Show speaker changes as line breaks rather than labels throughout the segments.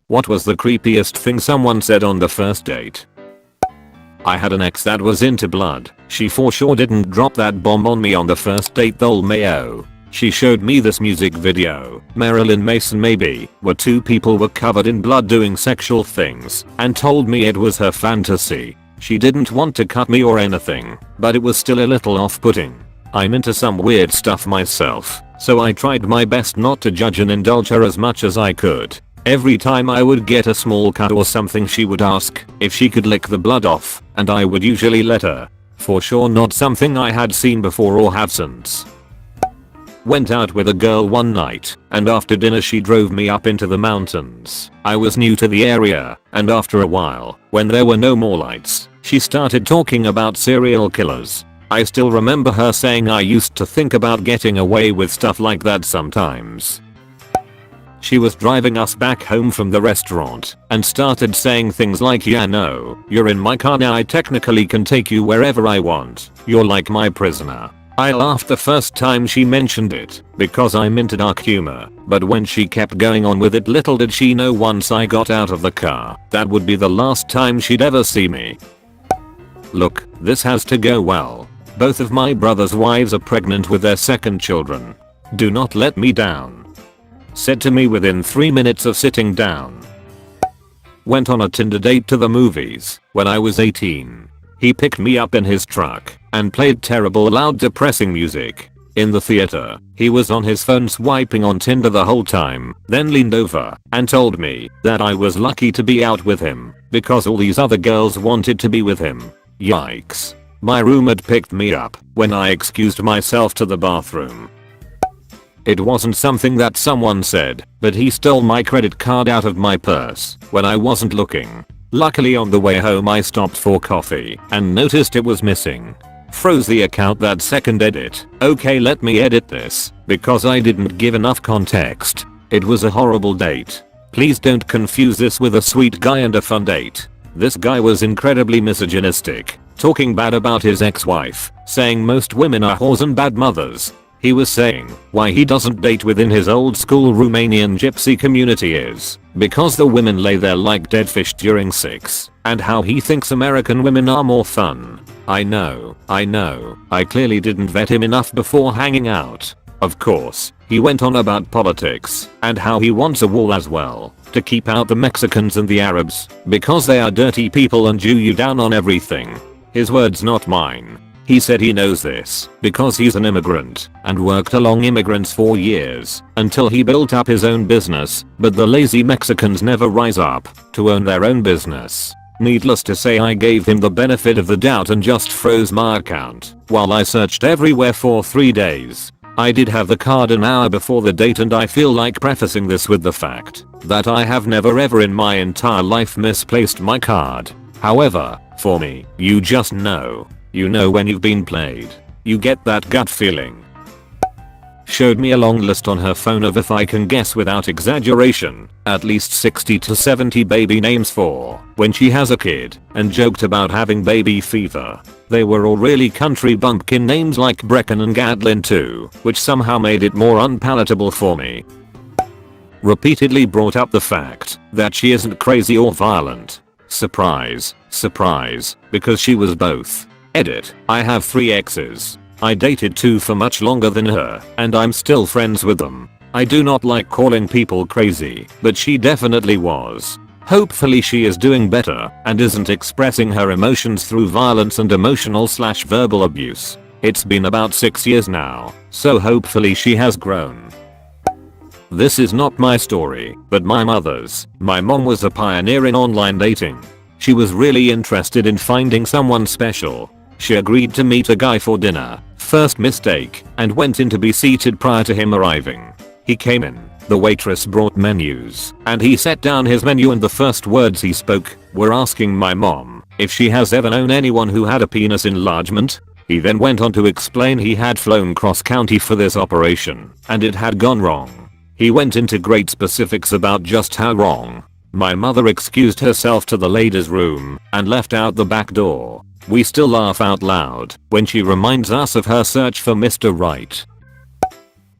What was the creepiest thing someone said on the first date? I had an ex that was into blood. She for sure didn't drop that bomb on me on the first date though mayo. She showed me this music video. Marilyn Mason maybe, where two people were covered in blood doing sexual things, and told me it was her fantasy. She didn't want to cut me or anything, but it was still a little off-putting. I'm into some weird stuff myself, so I tried my best not to judge and indulge her as much as I could. Every time I would get a small cut or something she would ask if she could lick the blood off, and I would usually let her. For sure not something I had seen before or have since. Went out with a girl one night, and after dinner she drove me up into the mountains. I was new to the area, and after a while, when there were no more lights, she started talking about serial killers. I still remember her saying I used to think about getting away with stuff like that sometimes. She was driving us back home from the restaurant and started saying things like, yeah no, you're in my car now, I technically can take you wherever I want. You're like my prisoner. I laughed the first time she mentioned it because I'm into dark humor, but when she kept going on with it, little did she know once I got out of the car, that would be the last time she'd ever see me. Look, this has to go well. Both of my brother's wives are pregnant with their second children. Do not let me down. Said to me within 3 minutes of sitting down. Went on a Tinder date to the movies when I was 18. He picked me up in his truck and played terrible loud depressing music. In the theater, he was on his phone swiping on Tinder the whole time, then leaned over and told me that I was lucky to be out with him because all these other girls wanted to be with him. Yikes. My roommate picked me up when I excused myself to the bathroom. It wasn't something that someone said, but he stole my credit card out of my purse when I wasn't looking. Luckily on the way home I stopped for coffee and noticed it was missing. Froze the account that second. Edit. Okay, let me edit this because I didn't give enough context. It was a horrible date. Please don't confuse this with a sweet guy and a fun date. This guy was incredibly misogynistic, talking bad about his ex-wife, saying most women are whores and bad mothers. He was saying why he doesn't date within his old school Romanian gypsy community is because the women lay there like dead fish during sex, and how he thinks American women are more fun. I know, I clearly didn't vet him enough before hanging out. Of course, he went on about politics and how he wants a wall as well to keep out the Mexicans and the Arabs because they are dirty people and Jew you down on everything. His words, not mine. He said he knows this because he's an immigrant and worked along immigrants for years until he built up his own business, but the lazy Mexicans never rise up to own their own business. Needless to say, I gave him the benefit of the doubt and just froze my account while I searched everywhere for 3 days. I did have the card an hour before the date, and I feel like prefacing this with the fact that I have never ever in my entire life misplaced my card. However, for me, you just know. You know when you've been played. You get that gut feeling. Showed me a long list on her phone of, if I can guess without exaggeration, at least 60 to 70 baby names for when she has a kid, and joked about having baby fever. They were all really country bumpkin names like Brecken and Gadlin too, which somehow made it more unpalatable for me. Repeatedly brought up the fact that she isn't crazy or violent. Surprise, surprise, because she was both. Edit. I have 3 exes. I dated 2 for much longer than her, and I'm still friends with them. I do not like calling people crazy, but she definitely was. Hopefully she is doing better and isn't expressing her emotions through violence and emotional/verbal abuse. It's been about 6 years now, so hopefully she has grown. This is not my story, but my mother's. My mom was a pioneer in online dating. She was really interested in finding someone special. She agreed to meet a guy for dinner, first mistake, and went in to be seated prior to him arriving. He came in, the waitress brought menus, and he set down his menu, and the first words he spoke were asking my mom if she has ever known anyone who had a penis enlargement. He then went on to explain he had flown cross county for this operation, and it had gone wrong. He went into great specifics about just how wrong. My mother excused herself to the ladies' room and left out the back door. We still laugh out loud when she reminds us of her search for Mr. Right.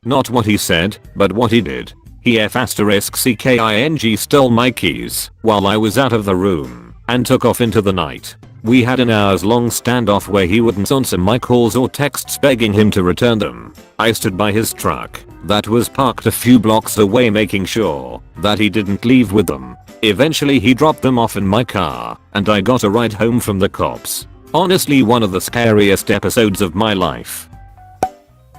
Not what he said, but what he did. He f***ing stole my keys while I was out of the room and took off into the night. We had an hours long standoff where he wouldn't answer my calls or texts begging him to return them. I stood by his truck that was parked a few blocks away making sure that he didn't leave with them. Eventually he dropped them off in my car and I got a ride home from the cops. Honestly, one of the scariest episodes of my life.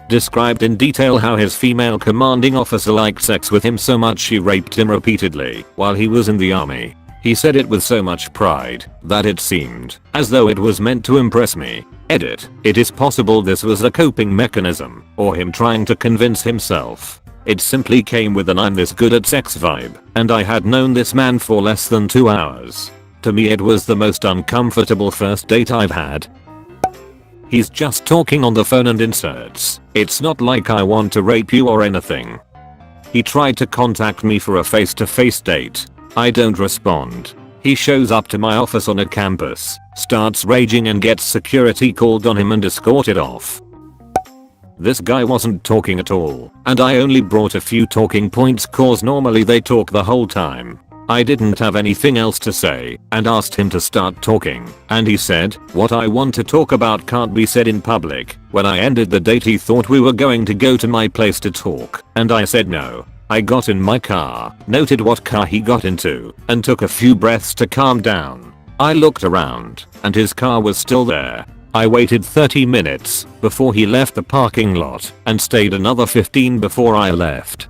Described in detail how his female commanding officer liked sex with him so much she raped him repeatedly while he was in the army. He said it with so much pride that it seemed as though it was meant to impress me. Edit. It is possible this was a coping mechanism or him trying to convince himself. It simply came with an I'm this good at sex vibe, and I had known this man for less than 2 hours. To me it was the most uncomfortable first date I've had. He's just talking on the phone and inserts, "It's not like I want to rape you or anything." He tried to contact me for a face-to-face date. I don't respond. He shows up to my office on a campus, starts raging and gets security called on him and escorted off. This guy wasn't talking at all, and I only brought a few talking points cause normally they talk the whole time. I didn't have anything else to say and asked him to start talking, and he said, "What I want to talk about can't be said in public." When I ended the date he thought we were going to go to my place to talk, and I said no. I got in my car, noted what car he got into, and took a few breaths to calm down. I looked around, and his car was still there. I waited 30 minutes before he left the parking lot and stayed another 15 before I left.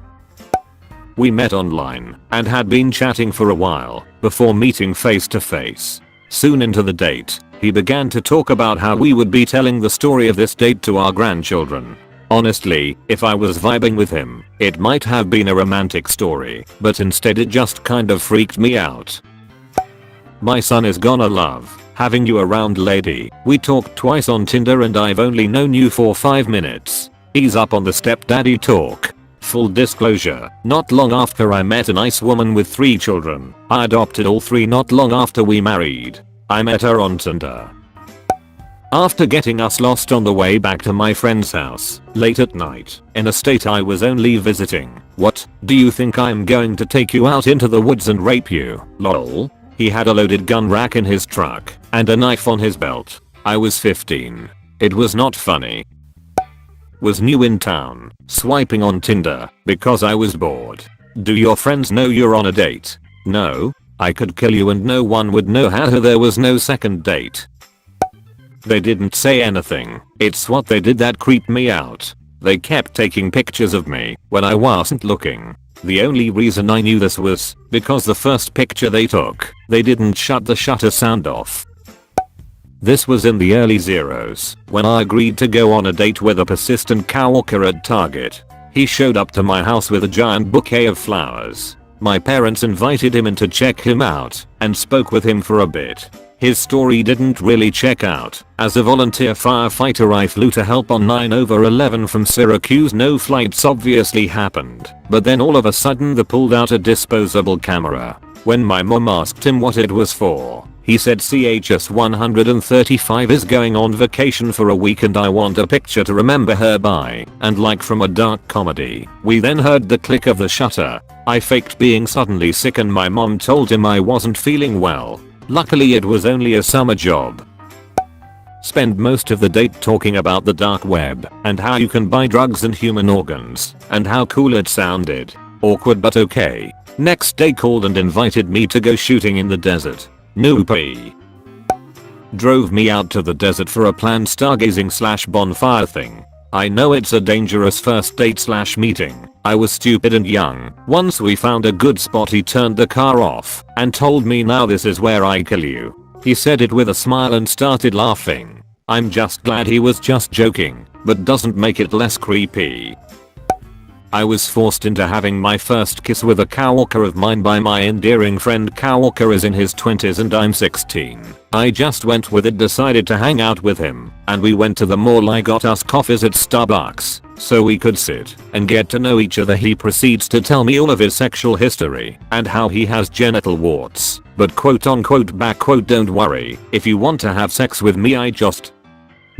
We met online and had been chatting for a while before meeting face to face. Soon into the date, he began to talk about how we would be telling the story of this date to our grandchildren. Honestly, if I was vibing with him, it might have been a romantic story, but instead it just kind of freaked me out. "My son is gonna love having you around, lady. We talked twice on Tinder and I've only known you for 5 minutes. He's up on the stepdaddy talk. Full disclosure, not long after I met a nice woman with 3 children. I adopted all 3 not long after we married. I met her on Tinder. After getting us lost on the way back to my friend's house, late at night, in a state I was only visiting. What, do you think I'm going to take you out into the woods and rape you? Lol. He had a loaded gun rack in his truck and a knife on his belt. I was 15. It was not funny. Was new in town, swiping on Tinder because I was bored. Do your friends know you're on a date? No. I could kill you and no one would know how there was no second date. They didn't say anything. It's what they did that creeped me out. They kept taking pictures of me when I wasn't looking. The only reason I knew this was because the first picture they took, they didn't shut the shutter sound off. This was in the early zeros when I agreed to go on a date with a persistent coworker at Target. He showed up to my house with a giant bouquet of flowers. My parents invited him in to check him out and spoke with him for a bit. His story didn't really check out. As a volunteer firefighter I flew to help on 9/11 from Syracuse. No flights obviously happened, but then all of a sudden they pulled out a disposable camera. When my mom asked him what it was for, he said CHS 135 is going on vacation for a week and I want a picture to remember her by, and like from a dark comedy. We then heard the click of the shutter. I faked being suddenly sick and my mom told him I wasn't feeling well. Luckily it was only a summer job. Spend most of the date talking about the dark web and how you can buy drugs and human organs and how cool it sounded. Awkward but okay. Next day called and invited me to go shooting in the desert. Noopy. Drove me out to the desert for a planned stargazing/bonfire thing. I know it's a dangerous first date/meeting. I was stupid and young. Once we found a good spot he turned the car off and told me now this is where I kill you. He said it with a smile and started laughing. I'm just glad he was just joking, but doesn't make it less creepy. I was forced into having my first kiss with a coworker of mine by my endearing friend. Coworker is in his 20s and I'm 16. I just went with it, decided to hang out with him, and we went to the mall. I got us coffees at Starbucks so we could sit and get to know each other. He proceeds to tell me all of his sexual history and how he has genital warts, but quote unquote back quote don't worry, if you want to have sex with me I just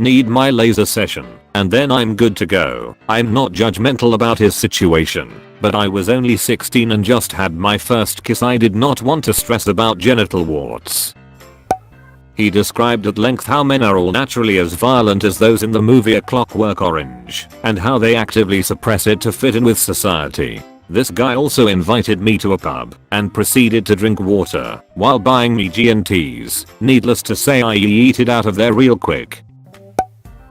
need my laser session, and then I'm good to go. I'm not judgmental about his situation, but I was only 16 and just had my first kiss. I did not want to stress about genital warts. He described at length how men are all naturally as violent as those in the movie A Clockwork Orange, and how they actively suppress it to fit in with society. This guy also invited me to a pub and proceeded to drink water while buying me G&Ts. Needless to say, I yeeted out of there real quick.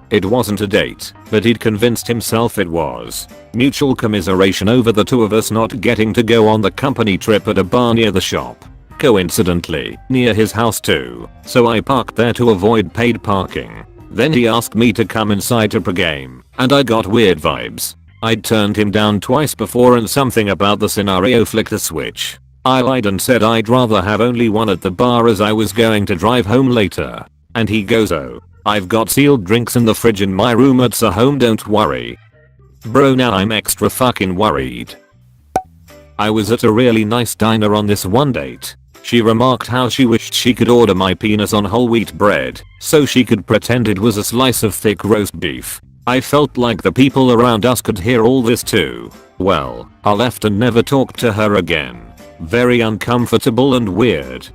It wasn't a date, but he'd convinced himself it was. Mutual commiseration over the two of us not getting to go on the company trip at a bar near the shop. Coincidentally, near his house too, so I parked there to avoid paid parking. Then he asked me to come inside to pregame, and I got weird vibes. I'd turned him down twice before and something about the scenario flicked a switch. I lied and said I'd rather have only one at the bar as I was going to drive home later. And he goes, "Oh, I've got sealed drinks in the fridge in my room at home, don't worry." Bro, now I'm extra fucking worried. I was at a really nice diner on this one date. She remarked how she wished she could order my penis on whole wheat bread so she could pretend it was a slice of thick roast beef. I felt like the people around us could hear all this too. Well, I left and never talked to her again. Very uncomfortable and weird.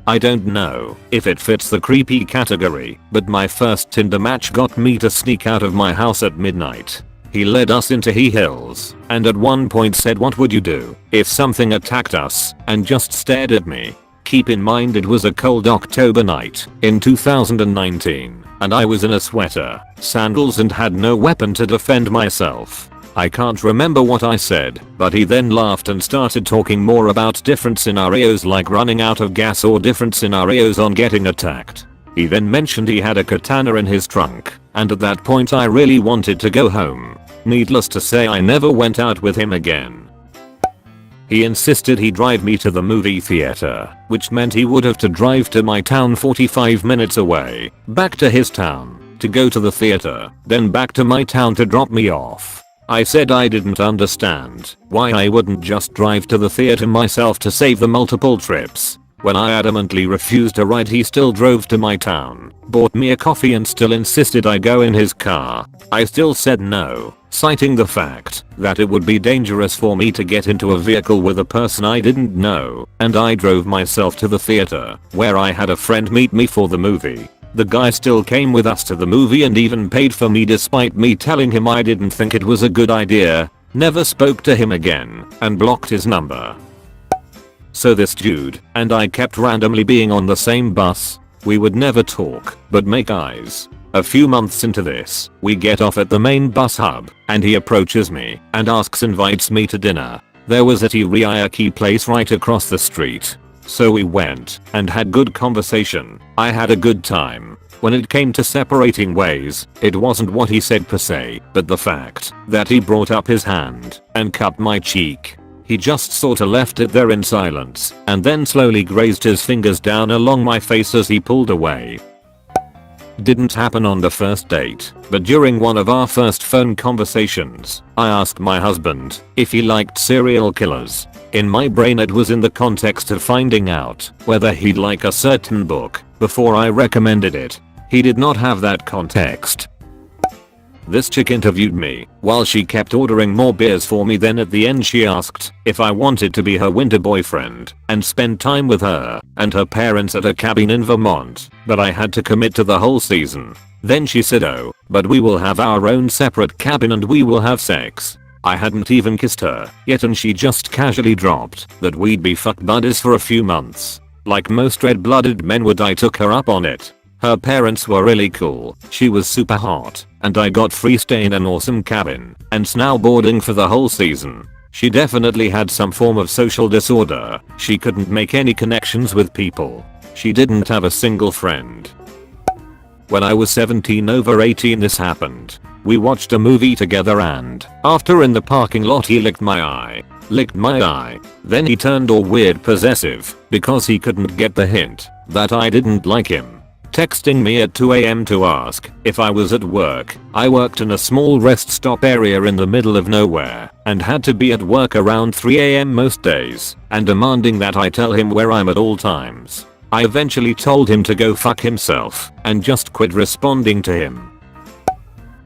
I don't know if it fits the creepy category, but my first Tinder match got me to sneak out of my house at midnight. He led us into He Hills and at one point said, "What would you do if something attacked us?" and just stared at me. Keep in mind it was a cold October night in 2019 and I was in a sweater, sandals and had no weapon to defend myself. I can't remember what I said, but he then laughed and started talking more about different scenarios like running out of gas or different scenarios on getting attacked. He then mentioned he had a katana in his trunk, and at that point I really wanted to go home. Needless to say, I never went out with him again. He insisted he drive me to the movie theater, which meant he would have to drive to my town 45 minutes away, back to his town, to go to the theater, then back to my town to drop me off. I said I didn't understand why I wouldn't just drive to the theater myself to save the multiple trips. When I adamantly refused a ride, he still drove to my town, bought me a coffee and still insisted I go in his car. I still said no, citing the fact that it would be dangerous for me to get into a vehicle with a person I didn't know, and I drove myself to the theater, where I had a friend meet me for the movie. The guy still came with us to the movie and even paid for me despite me telling him I didn't think it was a good idea. Never spoke to him again and blocked his number. So this dude and I kept randomly being on the same bus. We would never talk, but make eyes. A few months into this, we get off at the main bus hub, and he approaches me and invites me to dinner. There was a teriyaki place right across the street. So we went and had good conversation. I had a good time. When it came to separating ways, it wasn't what he said per se, but the fact that he brought up his hand and cupped my cheek. He just sorta left it there in silence and then slowly grazed his fingers down along my face as he pulled away. Didn't happen on the first date, but during one of our first phone conversations, I asked my husband if he liked serial killers. In my brain it was in the context of finding out whether he'd like a certain book before I recommended it. He did not have that context. This chick interviewed me while she kept ordering more beers for me. Then at the end she asked if I wanted to be her winter boyfriend and spend time with her and her parents at a cabin in Vermont, but I had to commit to the whole season. Then she said, "Oh, but we will have our own separate cabin and we will have sex." I hadn't even kissed her yet and she just casually dropped that we'd be fuck buddies for a few months. Like most red-blooded men would, I took her up on it. Her parents were really cool, she was super hot, and I got free stay in an awesome cabin and snowboarding for the whole season. She definitely had some form of social disorder. She couldn't make any connections with people. She didn't have a single friend. When I was 17 over 18 this happened. We watched a movie together and after in the parking lot he licked my eye. Then he turned all weird possessive because he couldn't get the hint that I didn't like him. Texting me at 2 AM to ask if I was at work. I worked in a small rest stop area in the middle of nowhere and had to be at work around 3 AM most days, and demanding that I tell him where I'm at all times. I eventually told him to go fuck himself and just quit responding to him.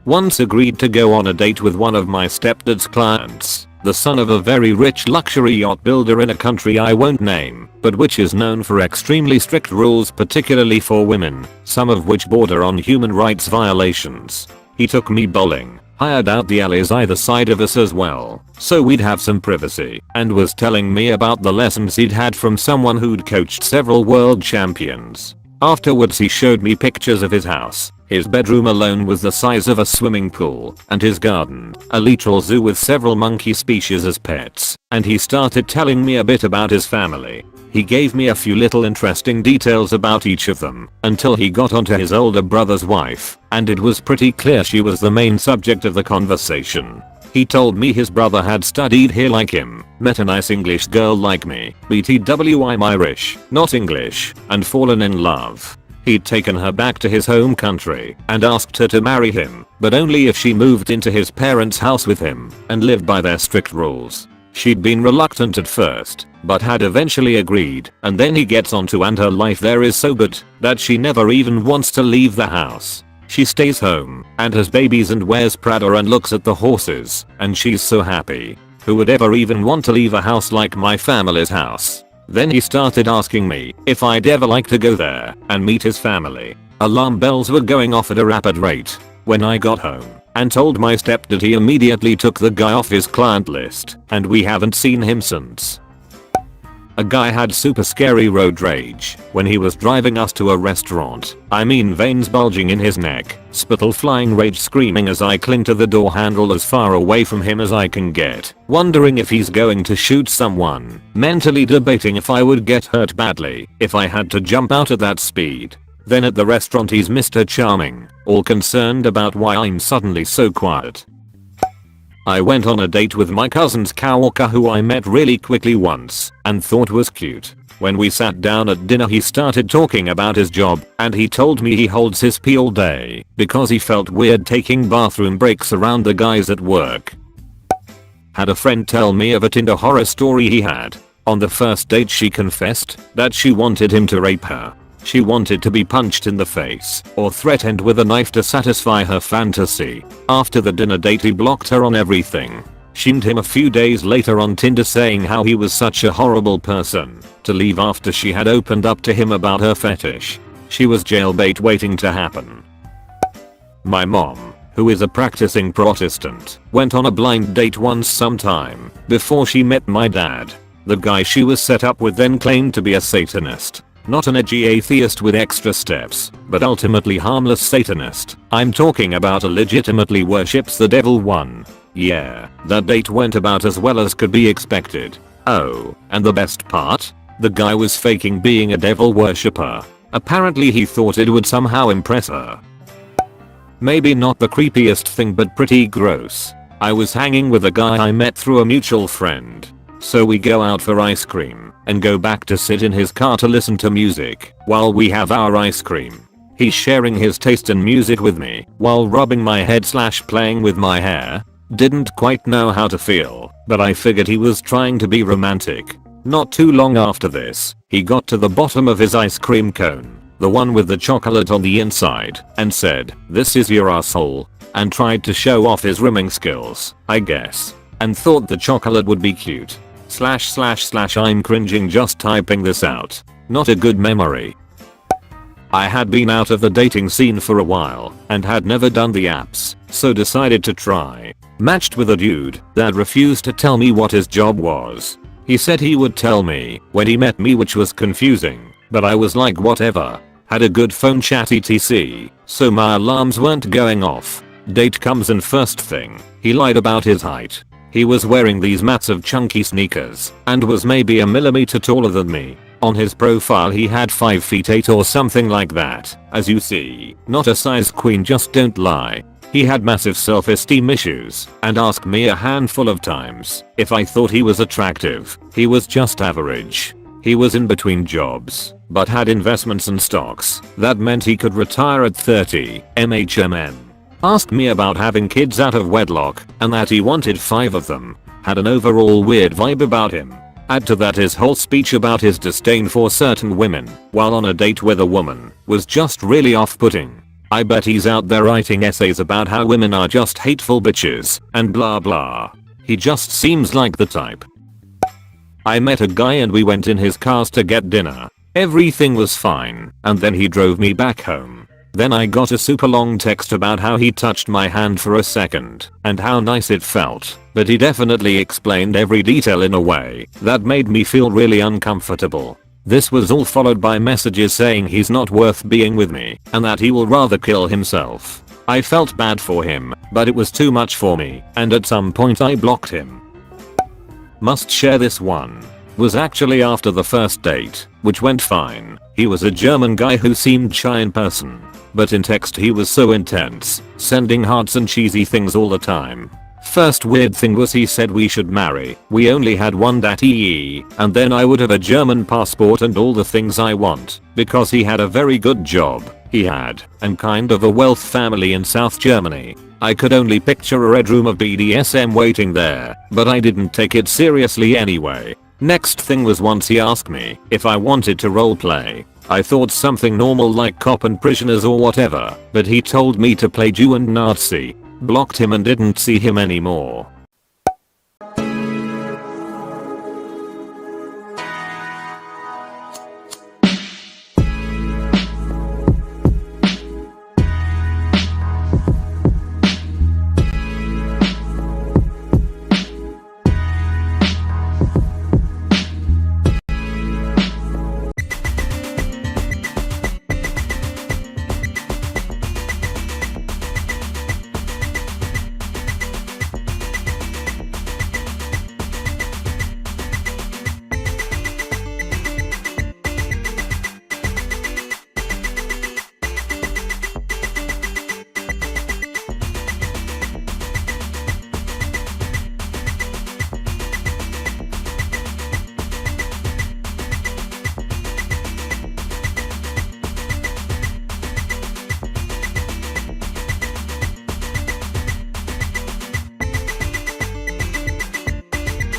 Once agreed to go on a date with one of my stepdad's clients, the son of a very rich luxury yacht builder in a country I won't name, but which is known for extremely strict rules, particularly for women, some of which border on human rights violations. He took me bowling, hired out the alleys either side of us as well, so we'd have some privacy, and was telling me about the lessons he'd had from someone who'd coached several world champions. Afterwards he showed me pictures of his house. His bedroom alone was the size of a swimming pool, and his garden, a literal zoo with several monkey species as pets, and he started telling me a bit about his family. He gave me a few little interesting details about each of them, until he got onto his older brother's wife, and it was pretty clear she was the main subject of the conversation. He told me his brother had studied here like him, met a nice English girl like me, BTW I'm Irish, not English, and fallen in love. He'd taken her back to his home country and asked her to marry him, but only if she moved into his parents' house with him and lived by their strict rules. She'd been reluctant at first, but had eventually agreed, and then he gets onto and her life there is so good that she never even wants to leave the house. She stays home and has babies and wears Prada and looks at the horses, and she's so happy. Who would ever even want to leave a house like my family's house? Then he started asking me if I'd ever like to go there and meet his family. Alarm bells were going off at a rapid rate when I got home and told my stepdad. He immediately took the guy off his client list, and we haven't seen him since. A guy had super scary road rage when he was driving us to a restaurant. I mean, veins bulging in his neck, spittle flying, rage screaming as I cling to the door handle as far away from him as I can get, wondering if he's going to shoot someone, mentally debating if I would get hurt badly if I had to jump out at that speed. Then at the restaurant he's Mr. Charming, all concerned about why I'm suddenly so quiet. I went on a date with my cousin's coworker who I met really quickly once and thought was cute. When we sat down at dinner he started talking about his job, and he told me he holds his pee all day because he felt weird taking bathroom breaks around the guys at work. Had a friend tell me of a Tinder horror story he had. On the first date she confessed that she wanted him to rape her. She wanted to be punched in the face or threatened with a knife to satisfy her fantasy. After the dinner date he blocked her on everything. Shamed him a few days later on Tinder, saying how he was such a horrible person to leave after she had opened up to him about her fetish. She was jailbait waiting to happen. My mom, who is a practicing Protestant, went on a blind date once sometime before she met my dad. The guy she was set up with then claimed to be a Satanist. Not an edgy atheist with extra steps, but ultimately harmless Satanist. I'm talking about a legitimately worships the devil one. Yeah, that date went about as well as could be expected. Oh, and the best part? The guy was faking being a devil worshipper. Apparently he thought it would somehow impress her. Maybe not the creepiest thing, but pretty gross. I was hanging with a guy I met through a mutual friend. So we go out for ice cream and go back to sit in his car to listen to music while we have our ice cream. He's sharing his taste in music with me while rubbing my head / playing with my hair. Didn't quite know how to feel, but I figured he was trying to be romantic. Not too long after this, he got to the bottom of his ice cream cone, the one with the chocolate on the inside, and said, "This is your asshole," and tried to show off his rimming skills, I guess, and thought the chocolate would be cute. / I'm cringing just typing this out. Not a good memory. I had been out of the dating scene for a while and had never done the apps, so decided to try. Matched with a dude that refused to tell me what his job was. He said he would tell me when he met me, which was confusing, but I was like whatever. Had a good phone chat etc, so my alarms weren't going off. Date comes and first thing, he lied about his height. He was wearing these massive chunky sneakers and was maybe a millimeter taller than me. On his profile he had 5'8" or something like that. As you see, not a size queen, just don't lie. He had massive self-esteem issues and asked me a handful of times if I thought he was attractive. He was just average. He was in between jobs, but had investments and stocks. That meant he could retire at 30 MHMN. Asked me about having kids out of wedlock and that he wanted 5 of them. Had an overall weird vibe about him. Add to that his whole speech about his disdain for certain women while on a date with a woman was just really off-putting. I bet he's out there writing essays about how women are just hateful bitches and blah blah. He just seems like the type. I met a guy and we went in his cars to get dinner. Everything was fine and then he drove me back home. Then I got a super long text about how he touched my hand for a second and how nice it felt, but he definitely explained every detail in a way that made me feel really uncomfortable. This was all followed by messages saying he's not worth being with me and that he will rather kill himself. I felt bad for him, but it was too much for me and at some point I blocked him. Must share this one. Was actually after the first date, which went fine. He was a German guy who seemed shy in person, but in text he was so intense, sending hearts and cheesy things all the time. First weird thing was he said we should marry, we only had one dat and then I would have a German passport and all the things I want, because he had a very good job, he had, and kind of a wealth family in South Germany. I could only picture a red room of BDSM waiting there, but I didn't take it seriously anyway. Next thing was once he asked me if I wanted to roleplay. I thought something normal like cop and prisoners or whatever, but he told me to play Jew and Nazi. Blocked him and didn't see him anymore.